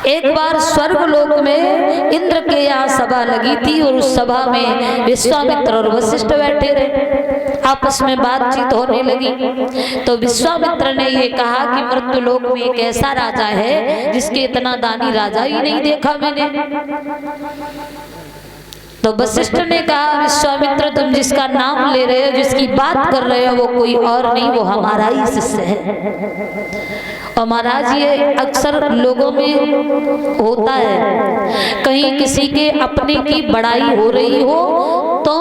एक बार स्वर्ग लोक में इंद्र के यहाँ सभा लगी थी और उस सभा में विश्वामित्र और वशिष्ठ बैठे रहे, आपस में बातचीत होने लगी। तो विश्वामित्र ने ये कहा कि मृत्यु लोक में एक ऐसा राजा है जिसके इतना दानी राजा ही नहीं देखा मैंने। तो वशिष्ठ ने कहा विश्वामित्र तुम जिसका नाम ले रहे हो, जिसकी बात कर रहे हो, वो कोई और नहीं, वो हमारा ही शिष्य है। और महाराज ये अक्सर लोगों में होता है, कहीं किसी के अपने की बड़ाई हो रही हो तो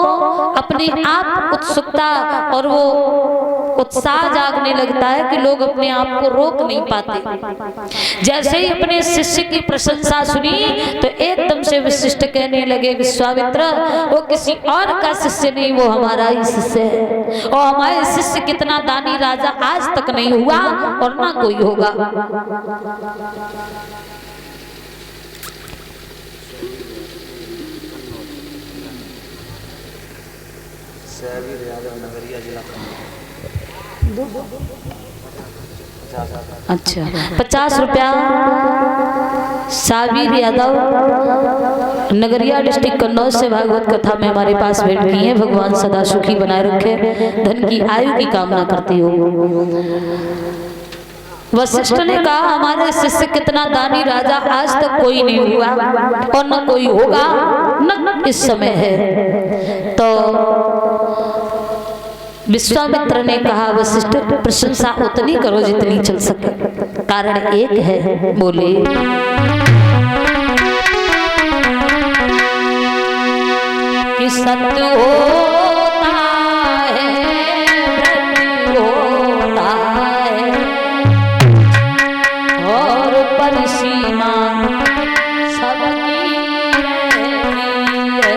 अपने आप उत्सुकता और वो उत्साह जागने लगता है कि लोग अपने आप को रोक नहीं पाते। जैसे ही अपने शिष्य की प्रशंसा सुनी तो एकदम से वशिष्ठ कहने लगे विश्वामित्र वो किसी और का शिष्य नहीं, वो हमारा ही शिष्य है। और हमारे शिष्य कितना दानी राजा आज तक नहीं हुआ और ना कोई होगा। अच्छा 50 रुपया साबिर यादव नगरिया डिस्ट्रिक्ट कन्नौज से भागवत कथा में हमारे पास भेंट की है। भगवान सदा सुखी बनाए रखे, धन की आयु की कामना करती हो। वशिष्ठ ने कहा हमारे शिष्य कितना दानी राजा आज तक कोई नहीं हुआ और न कोई होगा, न इस समय है। तो विश्वामित्र ने कहा वशिष्ठ प्रशंसा उतनी करो जितनी चल सके, कारण एक है। बोले कि सत्य होता है, मृत्यु होता है और परिसीमा सबकी रहती है।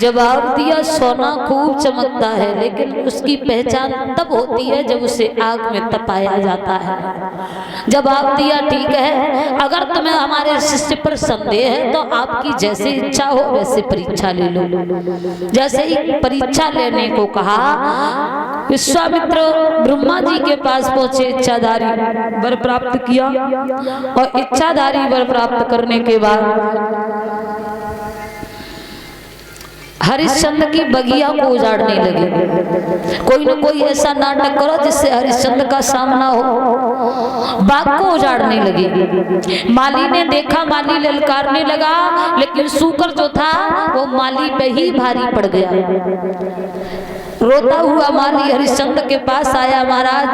जवाब दिया सोना खूब चमकता है, लेकिन उसकी पहचान तब होती है जब उसे आग में तपाया जाता है। जवाब दिया ठीक है, अगर तुम्हें हमारे शिष्य पर संदेह है तो आपकी जैसे इच्छा हो वैसे परीक्षा ले लो। जैसे ही परीक्षा लेने को कहा विश्वामित्र ब्रह्मा जी के पास पहुंचे, इच्छाधारी वर प्राप्त किया और इच्छाधारी वर प्राप्त करने के बाद हरिश्चंद्र की बगिया को उजाड़ने लगे। कोई न कोई ऐसा नाटक करो जिससे हरिश्चंद्र का सामना हो। बाग को उजाड़ने लगे। माली ने देखा, माली ललकारने लगा, लेकिन सूकर जो था वो माली पे ही भारी पड़ गया। रोता हुआ माली हरिश्चंद्र के पास आया, महाराज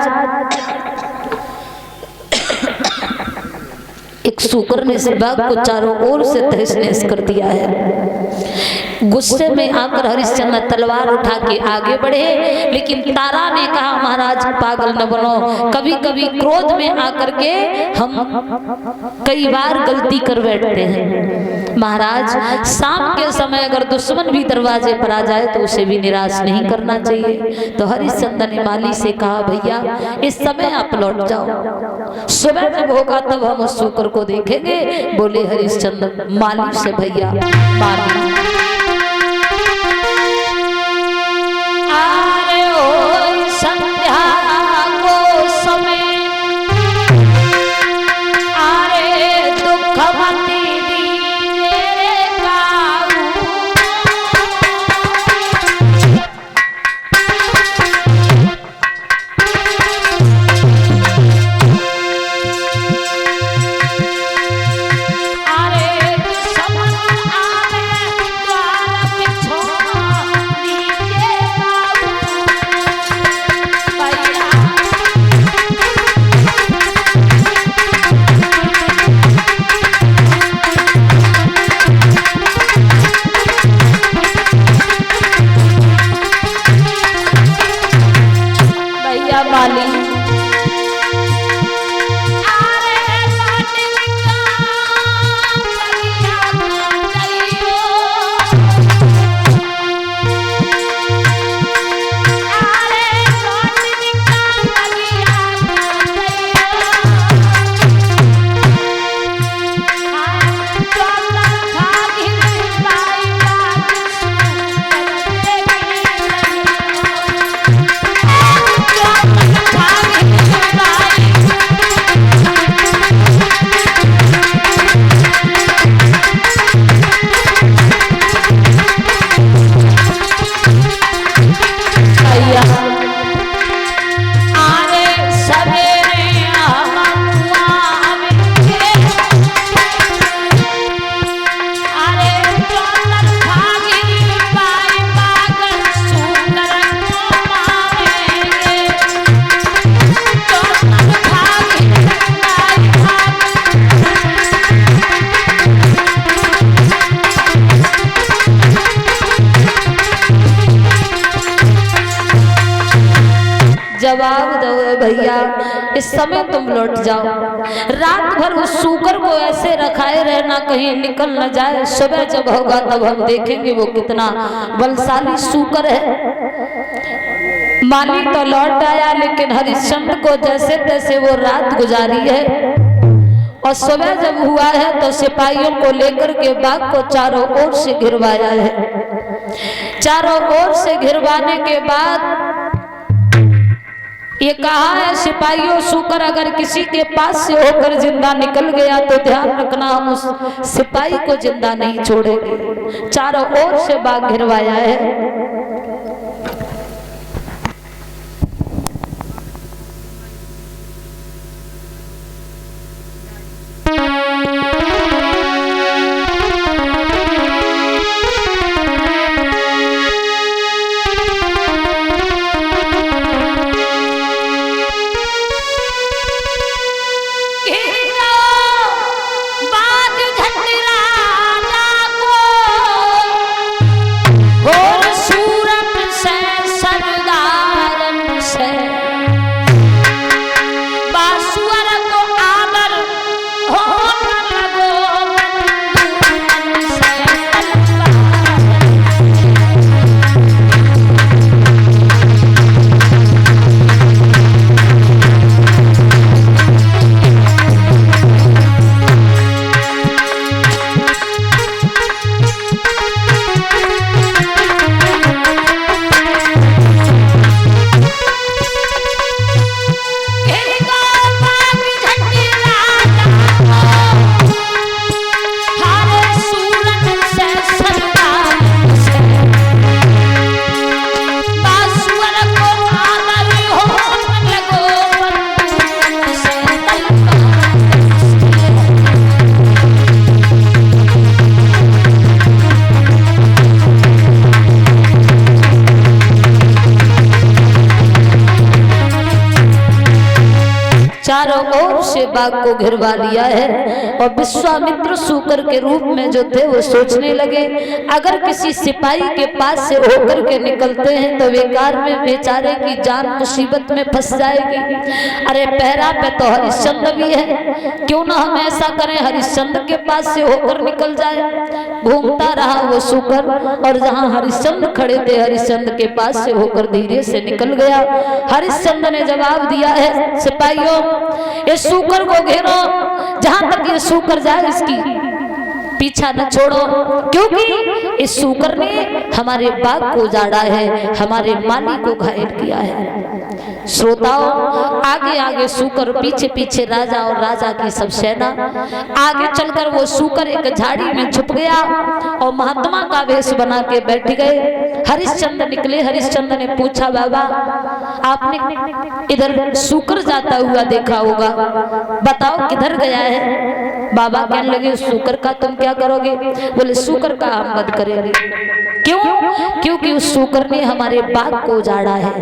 एक सूकर ने इस बाग को चारों ओर से तहस नहस कर दिया है। गुस्से में आकर हरिश्चंद्र तलवार उठा के आगे बढ़े, लेकिन तारा ने कहा महाराज पागल न बनो, कभी कभी क्रोध में आकर के हम कई बार गलती कर बैठते हैं। महाराज शाम के समय अगर दुश्मन भी दरवाजे पर आ जाए तो उसे भी निराश नहीं करना चाहिए। तो हरिश्चंद्र ने माली से कहा भैया इस समय आप लौट जाओ, सुबह जब होगा तब हम उस सूकर को देखेंगे। बोले हरिश्चंद्र माली से भैया माली जवाब दो भैया इस समय तुम लौट जाओ। रात भर उस सूकर को ऐसे रखाए रहना कहीं निकल न जाए, सुबह जब होगा तब हम देखेंगे वो कितना बलशाली सूकर है। माली तो लौट आया, लेकिन हरिश्चंद्र को जैसे तैसे वो रात गुजारी है और सुबह जब हुआ है तो सिपाहियों को लेकर के बाग को चारों ओर से घिरवाया है। चारों ओर से घिरवाने के बाद ये कहा है सिपाहियों सूकर अगर किसी के पास से होकर जिंदा निकल गया तो ध्यान रखना हम उस सिपाही को जिंदा नहीं छोड़ेंगे। चारों ओर से बाग घिरवाया है। सूकर ओर से बाग को घिरवा लिया है। और विश्वामित्र शूकर के रूप में जो थे वो सोचने लगे अगर किसी सिपाही के पास से होकर के निकलते हैं तो बेकार में बेचारे की जान मुसीबत में फंस जाएगी। अरे पहरा पे तो हरिश्चंद्र भी है, क्यों ना हम ऐसा करें हरिश्चंद्र के पास से होकर निकल जाए। घूमता रहा वो शूकर और जहां हरिश्चंद्र खड़े थे हरिश्चंद्र के पास से होकर धीरे से निकल गया। हरिश्चंद्र ने जवाब दिया है, सिपाहियों इस शूकर को घेरो, जहां तक ये शूकर जाए इसकी पीछा न छोड़ो, क्योंकि इस शूकर ने हमारे बाग को उजाड़ा है, हमारे माली को घायल किया है। श्रोताओं आगे आगे शूकर, पीछे पीछे राजा और राजा की सब सेना। आगे चलकर वो शूकर एक झाड़ी में छुप गया और महात्मा का वेश बना के बैठ गए। हरिश्चंद्र निकले। हरिश्चंद्र ने पूछा, बाबा आपने इधर शूकर जाता हुआ देखा होगा, बताओ किधर गया है। बाबा कहने लगे, शूकर का तुम क्या करोगे। बोले, शूकर का हम वध करेंगे। क्यों? क्योंकि उस शूकर ने हमारे बाग को उजाड़ा है।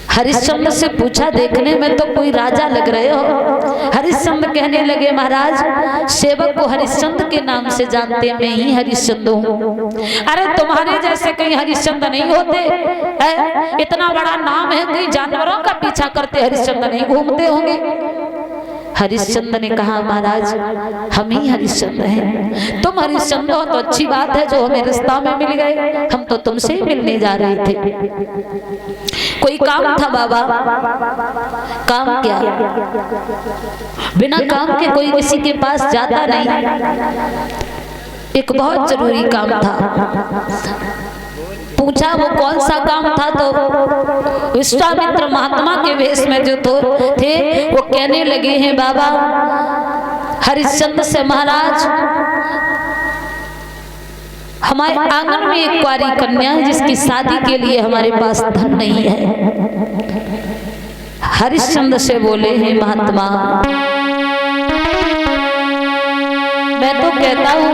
हरिश्चंद्र से पूछा, देखने में तो कोई राजा लग रहे हो। हरिश्चंद्र कहने लगे, महाराज सेवक को हरिश्चंद्र के नाम से जानते, मैं ही हरिश्चंद्र हूँ। अरे तुम्हारे जैसे कहीं हरिश्चंद्र नहीं होते है? इतना बड़ा नाम है, कहीं जानवरों का पीछा करते हरिश्चंद्र नहीं घूमते होंगे। हरिश्चंद्र ने कहा, महाराज हम ही हरिश्चंद्र हैं। तुम हरिश्चंद्र हो तो अच्छी बात है, जो हमें रास्ता में मिल गए, हम तो तुमसे ही मिलने जा रहे थे। कोई काम था बाबा। काम क्या? बिना काम के कोई किसी के पास जाता नहीं। एक बहुत जरूरी काम था। पूछा वो कौन सा काम था, तो विश्वामित्र महात्मा के वेश में जो थे वो कहने लगे हैं, बाबा हरिश्चंद्र से, महाराज हमारे आंगन में एक कुंवारी कन्या है जिसकी शादी के लिए हमारे पास धन नहीं है। हरिश्चंद्र से बोले हैं, महात्मा मैं तो कहता हूँ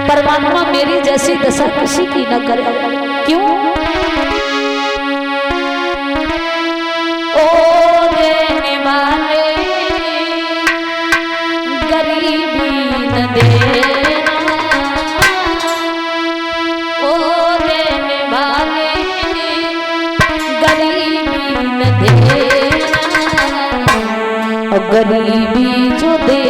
परमात्मा मेरी जैसी दशा किसी की न करे। क्यों? ओ देने वाले गरीबी न देना, ओ देने वाले गरीबी न देना, और गरीबी जो दे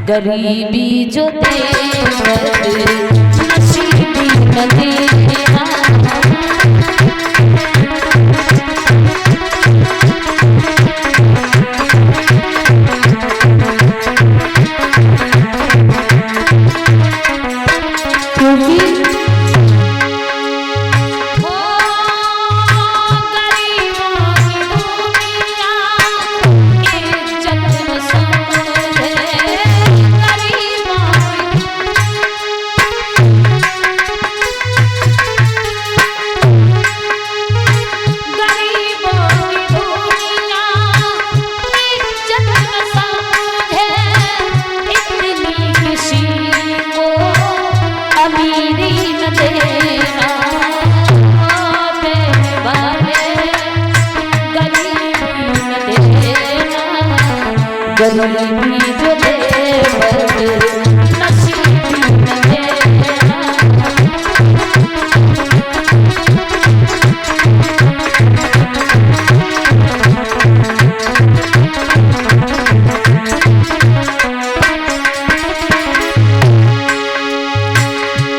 गरीबी जो दे नसीबी न देना। गरीबी जो दे नसीबी न देना।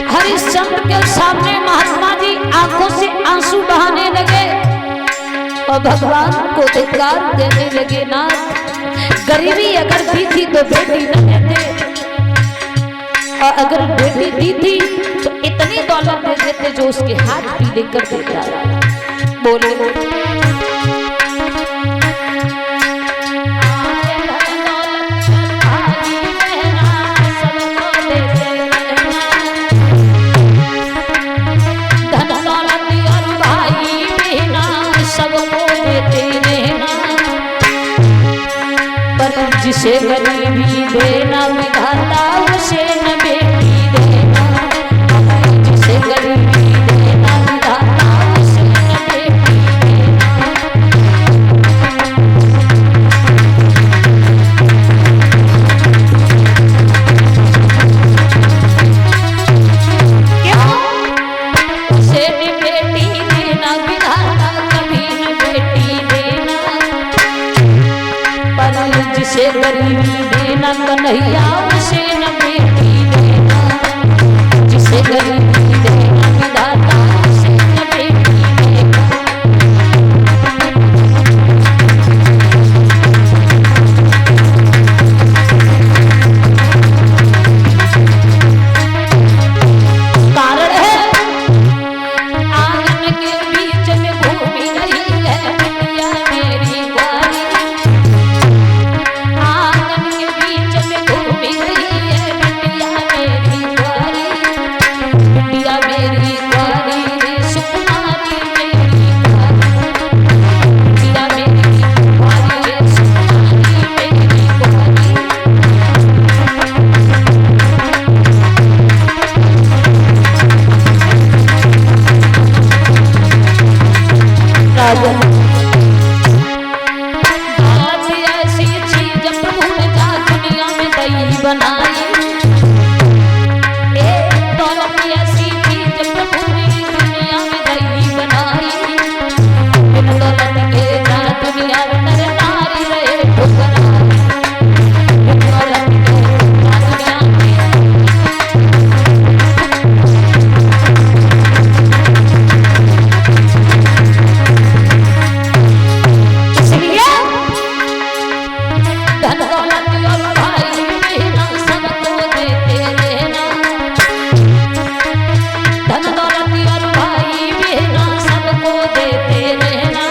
हरिश्चंद्र के सामने महात्मा जी आंखों से आंसू बहाने लगे। और भगवान को धिक्कार देने लगे। नाथ, गरीबी अगर दी थी तो बेटी न देते, और अगर बेटी दी थी तो इतनी दौलत दे देते जो उसके हाथ भी लेकर देता। बोले जिसे गरीबी देना विधाता उसे न बेटी देना, जिसे गरीबी देना विधाता उसे न बेटी देना। उसे न बेटी देना विधाता कभी न बेटी देना, पर जिसे गरीबी देना कन्हैया उसे न बेटी देना, जिसे गरीबी देना विधाता उसे न बेटी देना। कारण है आंगन के बीच में घूमी रही है बिटिया मेरी ग्वारी, आंगन के बीच में घूमी रही है बिटिया मेरी ग्वारी, बिटिया मेरी ग्वारी रे सुकुमारी मेरी ग्वारी, बिटिया मेरी ग्वारी रे सुकुमारी मेरी ग्वारी। राजन बात ऐसी चीज प्रभु ने जा दुनिया में दई बनाई, दौलत ऐसी चीज प्रभु ने दुनिया में दई बनाई, बिन दौलत के जा दुनिया में नर नारी रहे ठुकराई, बिन दौलत के जा दुनिया में। इसलिए धन दौलत और भाई बहना सबको देते रहना, धन दौलत और भाई बहना सबको देते रहना,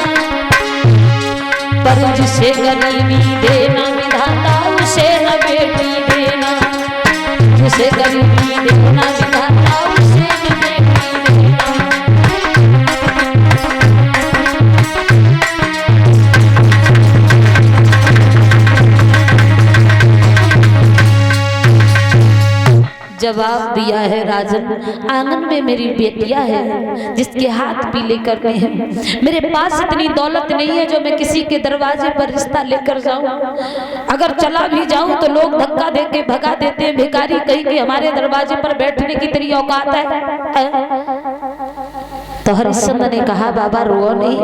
पर जिसे गरीबी देना विधाता उसे न बेटी देना, जिसे गरीबी देना विधाता उसे न बेटी देना। जवाब दिया है राजन, आंगन में मेरी बेटियां है जिसके हाथ पीले करने हैं, मेरे पास इतनी दौलत नहीं है जो मैं किसी के दरवाजे पर रिश्ता लेकर जाऊं, अगर चला भी जाऊं तो लोग धक्का देके भगा देते हैं, भिखारी कहीं के हमारे दरवाजे पर बैठने की तेरी औकात है। तो हरिश्चंद्र ने कहा बाबा रो नहीं,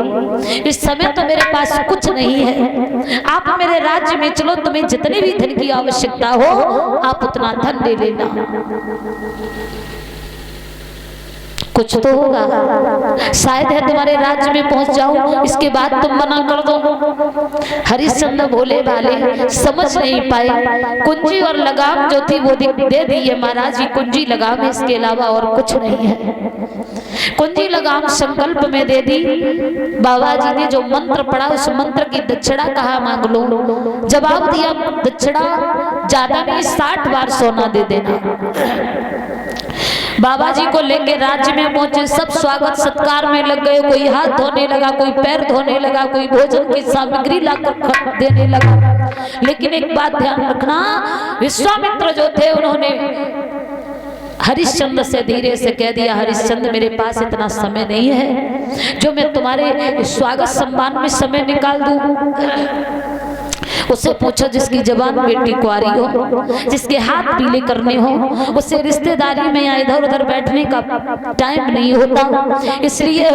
इस समय तो मेरे पास कुछ नहीं है, आप मेरे राज्य में चलो, तुम्हें जितने भी धन की आवश्यकता हो आप उतना धन ले लेना, कुछ तो होगा, शायद है तुम्हारे राज्य में पहुंच जाऊं, इसके बाद तुम मना कर दो। हरिश्चंद्र भोले भाले समझ नहीं पाए, कुंजी और लगाम जो थी वो दे दी है महाराज जी, कुंजी लगाम है, इसके अलावा और कुछ नहीं है। कुंजी लगाम संकल्प में दे दी, बाबा जी ने जो मंत्र पढ़ा उस मंत्र की दक्षिणा कहा मांग लो, जवाब दिया दक्षिणा ज्यादा नहीं 60 बार सोना दे देना। बाबा जी को लेके राज्य में पहुंचे, सब स्वागत सत्कार में लग गए, कोई हाथ धोने लगा, कोई पैर धोने लगा, कोई भोजन की सामग्री लाकर देने लगा। लेकिन एक बात ध्यान रखना, विश्वामित्र जो थे उन्होंने हरिश्चंद्र से धीरे से कह दिया, हरिश्चंद्र मेरे पास इतना समय नहीं है जो मैं तुम्हारे स्वागत सम्मान में समय निकाल दूं। उससे पूछो जिसकी जवान बेटी कुंवारी हो, जिसके हाथ पीले करने हो, उसे रिश्तेदारी में या इधर उधर बैठने का टाइम नहीं होता, इसलिए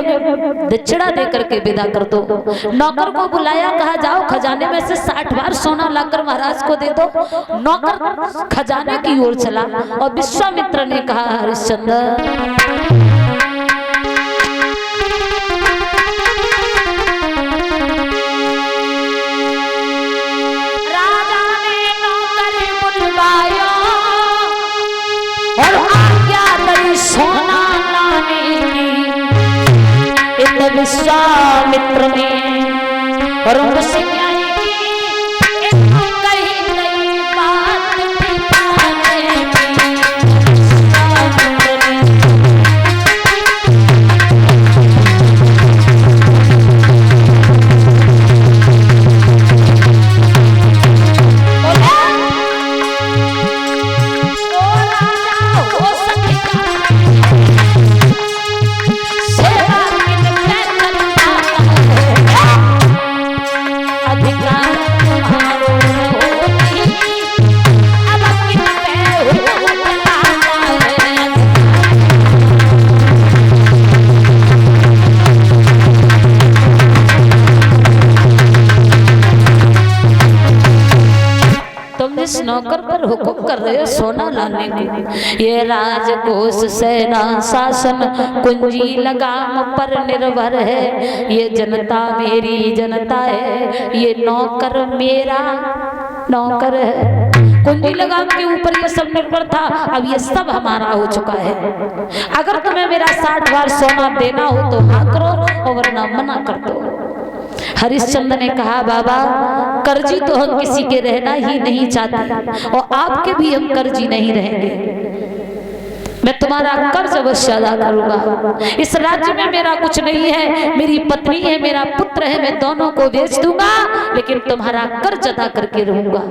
दक्षिणा दे करके विदा कर दो। नौकर को बुलाया, कहा जाओ खजाने में से 60 बार सोना लाकर महाराज को दे दो। नौकर खजाने की ओर चला और विश्वामित्र ने कहा हरिश्चंद्र विश्वामित्र ने और मुझसे क्या नौकर पर हुक्म कर रहे हो सोना लाने को। ये राजकोष सेना शासन कुंजी लगाम पर निर्भर है। ये जनता मेरी जनता है, ये नौकर मेरा नौकर है। कुंजी लगाम के ऊपर ये सब निर्भर था, अब ये सब हमारा हो चुका है। अगर तुम्हें मेरा 60 बार सोना देना हो तो हाँ करो और वरना मना कर दो। हरिश्चंद्र ने कहा बाबा कर्जी तो हम किसी के रहना ही नहीं चाहते और आपके भी हम कर्जी नहीं रहेंगे। मैं तुम्हारा कर्ज अवश्य अदा करूंगा। इस राज्य में मेरा कुछ नहीं है, मेरी पत्नी है, मेरा पुत्र है, मैं दोनों को बेच दूंगा लेकिन तुम्हारा कर्ज अदा करके रहूंगा।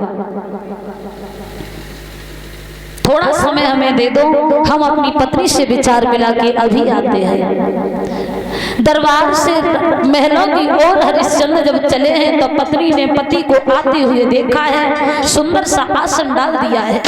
थोड़ा समय हमें दे दो, हम अपनी पत्नी से विचार मिला के अभी आते हैं। दरबार से महलों की ओर हरिश्चंद्र जब चले हैं तो पत्नी ने पति को आते हुए देखा है, सुंदर सा आसन डाल दिया है।